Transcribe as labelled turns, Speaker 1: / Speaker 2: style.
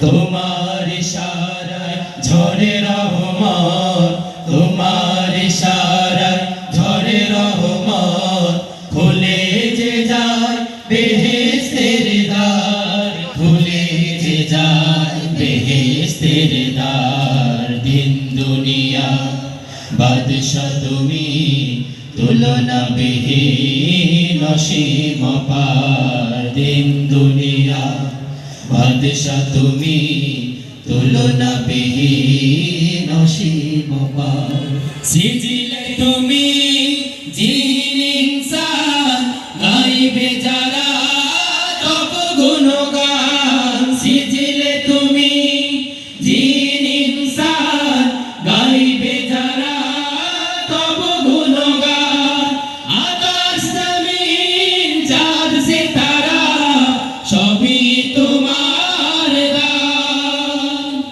Speaker 1: তোমার ইশারায় ঝরে রহমত, তোমার ইশারায় ঝরে রহমত, খুলে যে যায় বেহেশতের দ্বার, খুলে যে যায় বেহেশতের দ্বার। দিন দুনিয়া বাদশা তুমি, তুলনা বিহীন অসীম অপার। দিন দুনিয়া বাদশা তুমি, তুলনা বিহীন অসীম অপার। সিজিলে তুমি